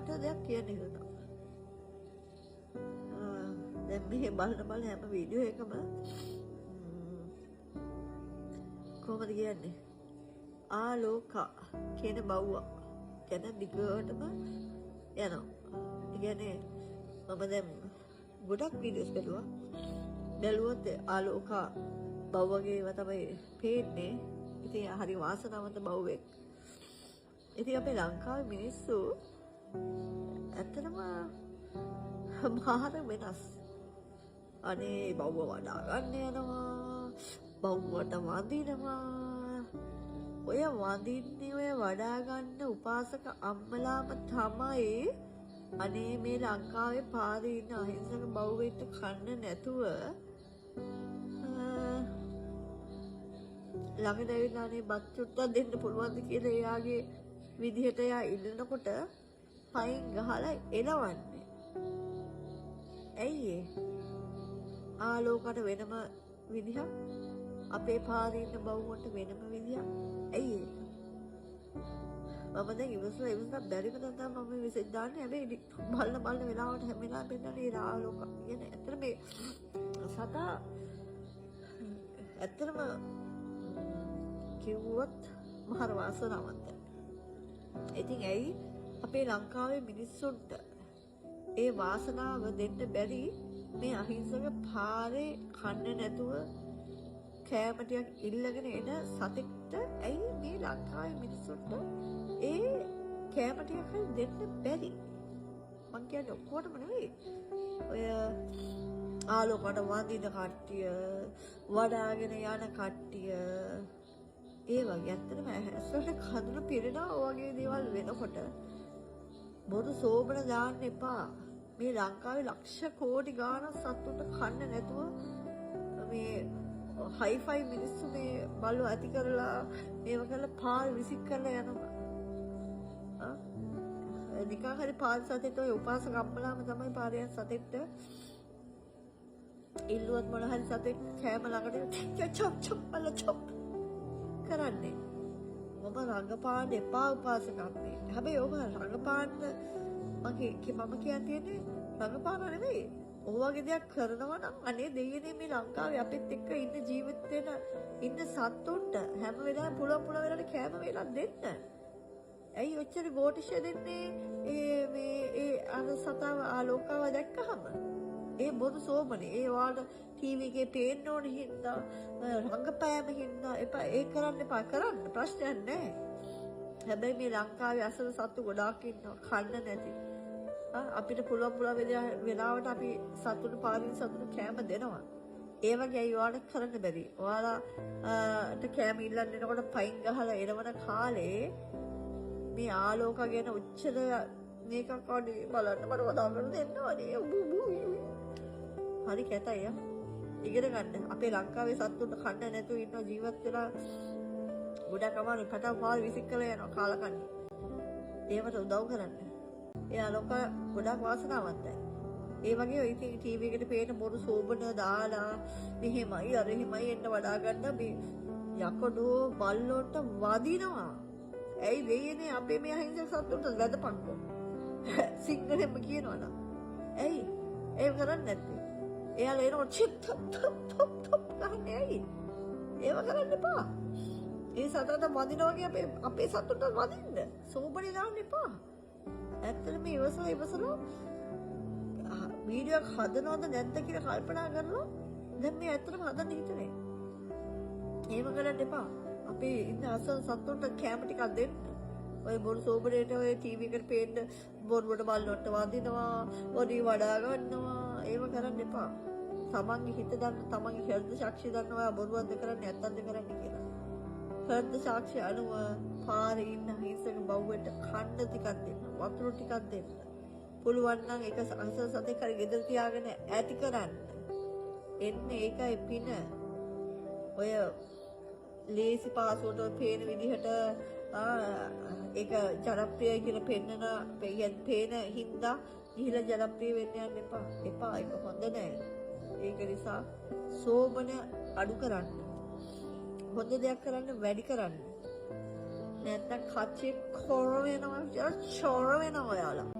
මට දෙයක් කියන්න හිතුණා. දැන් මේ බලන හැම වීඩියෝ එකම කොහොමද කියන්නේ? ආලෝක කියන බව්ව ගැන දිගටම යනවා. ඒ කියන්නේ මම දැන් ගොඩක් වීඩියෝස් බැලුවොත් ආලෝක බව් වගේ ඒවා තමයි පේන්නේ. ඉතින් හරි වාසනාවන්ත බව්වෙක්. ඉතින් අපේ ලංකාවේ මිනිස්සු ඇත්තටම මහාර වෙනස්. අනේ බව්ව වඩා ගන්න යනවා. බව්වට වඳිනවා. ඔය වඳින්නේ ඔය වඩා ගන්න උපාසක අම්මලාම තමයි. අනේ මේ ලංකාවේ පාරේ ඉන්න අහිංසක බව්වෙට කන්න නැතුව ළඟට ඇවිල්ලා අනේ බත් චුට්ටක් දෙන්න පුළුවන්ද කියලා එයාගේ විදිහට එයා ඉන්නකොට පයින් ගහලා එනවන්නේ. ඇයි ආලෝකට වෙනම විදිහක් අපේ පාරේ ඉන්න බව්වන්ට වෙනම විදිහක්. ඇයි මම දැන් ඉවසලා බැරිම තමයි මම මෙසේජ් දාන්නේ. හැබැයි බලන වෙලාවට හැම වෙලාවෙම පෙන්නන්නේ ආලෝක කියන. ඇත්තට මේ සතා ඇත්තටම කිව්වොත් මහර වාසනාවන්තයි. ඉතින් ඇයි අපේ ලංකාවේ මිනිස්සුන්ට ඒ වාසනාව දෙන්න බැරි මේ අහිංසක පාරේ කන්න නැතුව කෑම ටිකක් ඉල්ලගෙන එන සතෙක්ට ඇයි මේ ලංකාවේ මිනිස්සුන්ට ඒ කෑම ටිකක් දෙන්න බැරි? මං කියන්නේ ඔක්කොටම නෙවෙයි. ඔය ආලෝකට වඳින කට්ටිය, වඩාගෙන යන කට්ටිය, ඒ වගේ ඇත්තටම ඇස්සට කඳුළු පිරෙනවා වගේ දේවල් වෙනකොට බොරු සෝබන දාන්න එපා. මේ ලංකාවේ ලක්ෂ කෝටි ගාණක් සතුන්ට කන්න නැතුව මේ හයිෆයි මිනිස්සු මේ බලු ඇති කරලා මේව කරලා පාල් විසික් කරලා යනවා. නිකන් හරි පාල් සතෙක්ට ඔය උපාසක අම්මලාම තමයි පාරේ සතෙක්ට ඉල්ලුවත් මොන හරි සතෙක් කෑම ළඟට චොප් චොප් අල චොප් කරන්නේ. ඔබ රංගපාන්න එපා උපාසක අම්මේ. හැබැයි ඔබ රංගපාන්න මම කියන්නේ රංගපාන නෙවෙයි. ඔයවගේ දෙයක් කරනවා නම් අනේ දෙයියනේ මේ ලංකාවේ අපිත් එක්ක ඉන්න ජීවිතේන ඉන්න සත්තුන්ට හැම වෙලාවෙම පුළුවන් වෙලාවට කෑම වේලක් දෙන්න. ඇයි ඔච්චර ගෝටිෂය දෙන්නේ? ඒ අර සතාව ආලෝකව දැක්කහම ඒ බොරු සෝමනේ. ඒ වාට ටීවී එකේ පේන්න ඕන හින්දා රංගපෑම හින්දා එපා. ඒ කරන්න එපා. කරන්න ප්‍රශ්නයක් නැහැ. හැබැයි මේ ලංකාවේ අසල සත්තු ගොඩාක් ඉන්නවා කන්න නැති. අපිට පුළුවන් වෙලාවට අපි සතුට පාරින් සතුට කෑම දෙනවා. ඒ වගේ අය ඔයාලට කරන්න බැරි. ඔයාලට කෑම ඉල්ලන්න එනකොට පයින් ගහලා එනවන කාලේ මේ ආලෝක ගැන උච්චර මේකක් වගේ බලන්න මට වදාගෙන දෙන්නවනේ. හරි කැතයි. ඉගෙන ගන්න. අපේ ලංකාවේ සතුට කන්න නැතුව ඉන්න ජීවත් වෙලා ගොඩක් අමාරුයි. කතා පාල් විසික් කරලා යනවා කාලකන්ණි. ඒවට උදව් කරන්න. එයා ලෝක ගොඩක් වාසනාවන්තයි. ඒ වගේ ඔය ඉතින් ටීවී එකට පේන බොරු සෝබන දාලා මෙහෙමයි අර එහෙමයි එන්න වඩා ගන්න මේ යකඩෝ බල්ලොන්ට වදිනවා. ඇයි දෙයනේ අපේ මේ අහිංසක සතුන්ට වැදපන්කෝ. සිංහලෙන්ම කියනවනම්. ඇයි? ඒව කරන්නේ නැත්තේ. එයාලා එනකොට චිප් ටොප් ගහන්නේ ඇයි? ඒව කරන්න එපා. ඒ සතට වදිනවා වගේ අපේ සතුන්ට වදින්න. සෝබනේ දාන්න එපා. ඇත්තටම මේ ඉවසලා වීඩියෝ හදනවද නැද්ද කියලා කල්පනා කරලා දැන් මේ ඇත්තටම හදන්න හිතන්නේ. ඒව කරන්න එපා. අපේ ඉන්න අසල් සතුන්ට කැම ටිකක් දෙන්න. ඔය බොරු සෝබරේට ඔය ටීවී එකට පේන්න බොරුවට බල්ලොන්ට වදිනවා, ඔඩි වඩා ගන්නවා. ඒව කරන්න එපා. තමන්ගේ හිත දන්න, තමන්ගේ හෘද ශක්තිය දන්නවා බොරුවක්ද කරන්නේ නැත්තක්ද කරන්නේ කියලා. හෘද ශක්තිය අනුව පාරේ ඉන්න හිංසක බව්වට කන්න ටිකක් දෙන්න. වතුර ටිකක් දෙන්න. පුළුවන් නම් ඒක අංශ සතෙක් හරි ගෙදර තියාගෙන ඇති කරන්න. එන්නේ ඒකයි පින. ඔය ලේසි පාසුවට පේන විදිහට ඒක ජනප්‍රියයි කියලා පේන හින්දා ගිහිලා ජනප්‍රිය වෙන්න යන්න එපා. ඒක හොඳ නෑ. ඒක නිසා සෝබන අඩු කරන්න. හොඳ දෙයක් කරන්න වැඩි කරන්න. නැත්තම් කච්චේ කොර වෙනවා කියලා චොර වෙනවා ඔයාලා.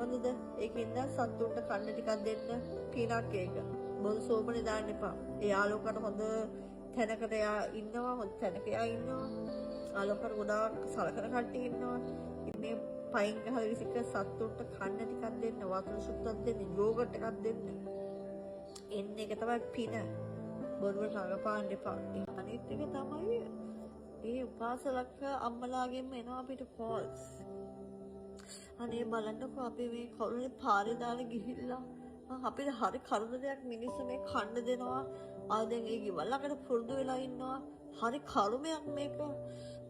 හොඳද? ඒකින්ද සතුන්ට කන්න ටිකක් දෙන්න පීනක් ඒක. බොල් සෝපනේ දාන්න එපා. ඒ ආලෝකයට හොඳ තැනකට එයා ඉන්නවා, හොඳ තැනක එයා ඉන්නවා. ආලෝකයට ගොඩාක් සලකන කට්ටිය ඉන්නවා. ඉතින් මේ පයින් ගහලා විසික සතුන්ට කන්න ටිකක් දෙන්න, වතුර සුත්තක් දෙන්න, යෝගට් එකක් දෙන්න. එන්නේ එක තමයි පින. බොරුවට රඟපාන්න එපා. අනිත් එක තමයි ඒ උපාසලක අම්මලාගෙන්ම එනවා අපිට කෝල්ස්. අනේ බලන්නකෝ අපි මේ කවුරුහරි පාරේ දාලා ගිහිල්ලා අපිට හරි කරදරයක් මිනිස්සු මේ කන්න දෙනවා. ආයෙත් ඒ ගෙවල් ළඟට පුරුදු වෙලා ඉන්නවා. හරි කර්මයක් මේක.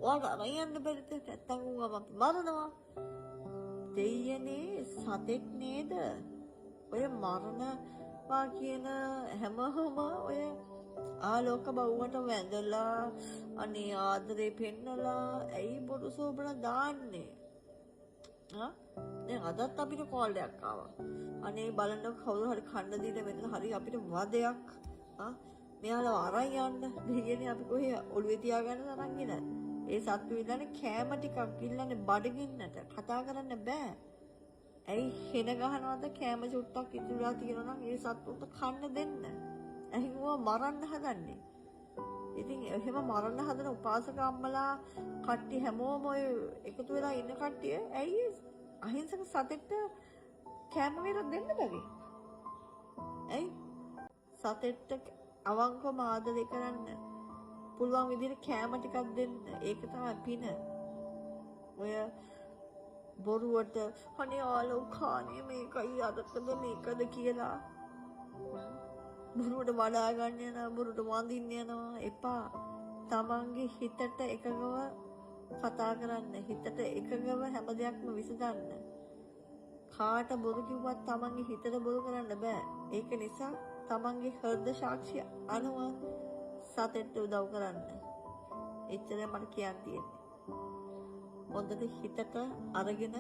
ඔයාලා අරන් යන්න බැරිද? නැත්තම් උඹ මරනවා. දෙයියනේ සතෙක් නේද? ඔය මරනවා කියන හැමෝම ඔය ආලෝක බවුවට වැඳලා අනේ ආදරේ පෙන්නලා ඇයි බොරු සෝබන දාන්නේ? දැන් අදත් අපිට කෝල් එකක් ආවා. අනේ බලන්න කවුරු හරි කන්න දීලා මෙතන හරි අපිට වදයක්. මෙයාලා අරන් යන්න. දෙයියනේ අපි කොහේ ඔළුවේ තියාගන්න තරම් ඉන්නේ. ඒ සත්තු ඉන්නනේ කෑම ටිකක් ඉල්ලන්නේ බඩගින්නට. කතා කරන්න බෑ. ඇයි හෙන ගහනවද කෑම චුට්ටක් ඉතුරුලා තියෙනවා නම් ඒ සත්තුන්ට කන්න දෙන්න. ඇහින් ඕවා මරන්න හදන්නේ. ඉතින් එහෙම මරන්න හදන උපාසක අම්මලා කට්ටිය හැමෝම ඔය එකතු වෙලා ඉන්න කට්ටිය ඇයි අහිංසක සතෙක්ට කෑම වේරක් දෙන්න බැරි? ඇයි සතෙක්ට අවංකවම ආදරය කරන්න පුළුවන් විදිහට කෑම ටිකක් දෙන්න. ඒක තමයි පින. ඔය බොරුවට අනේ ආලෝකානේ මේකයි අදටද මේකද කියලා බොරුවට වඩා ගන්න යනවා, බොරුවට වඳින්න යනවා. එපා. තමන්ගේ හිතට එකගව කතා කරන්න, හිතට එකගව හැම දෙයක්ම විසඳන්න. කාට බොරු කිව්වත් තමන්ගේ හිතට බොරු කරන්න බෑ. ඒක නිසා තමන්ගේ හෘද සාක්ෂිය අනුව සතෙට උදව් කරන්න. එච්චරයි මට කියන්න තියෙන්නේ. හොඳට හිතට අරගෙන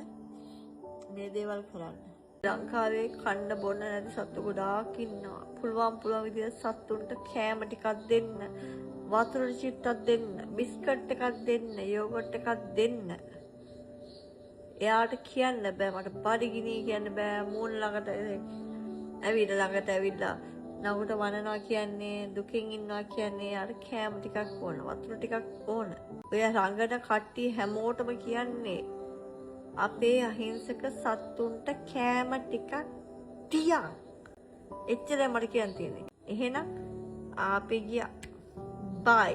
මේ දේවල් කරන්න. ලංකාවේ කන්න බොන්න නැති සත්තු ගොඩාක් ඉන්නවා. පුළුවන් විදිහට සත්තුන්ට කෑම ටිකක් දෙන්න, වතුර චිට්ටක් දෙන්න, බිස්කට් එකක් දෙන්න, යෝගට් එකක් දෙන්න. එයාට කියන්න බෑ මට බඩගිනි කියන්න බෑ. මූණ ළඟට ඇවිල්ලා නගුට වනනවා කියන්නේ, දුකින් ඉන්නවා කියන්නේ අර කෑම ටිකක් ඕන, වතුර ටිකක් ඕන. ඔය රංගන කට්ටිය හැමෝටම කියන්නේ අපේ අහිංසක සත්තුන්ට කෑම ටිකක් තියන්. එච්චරයි මට කියන්න තියෙන්නේ. එහෙනම් අපි ගියා. බයි.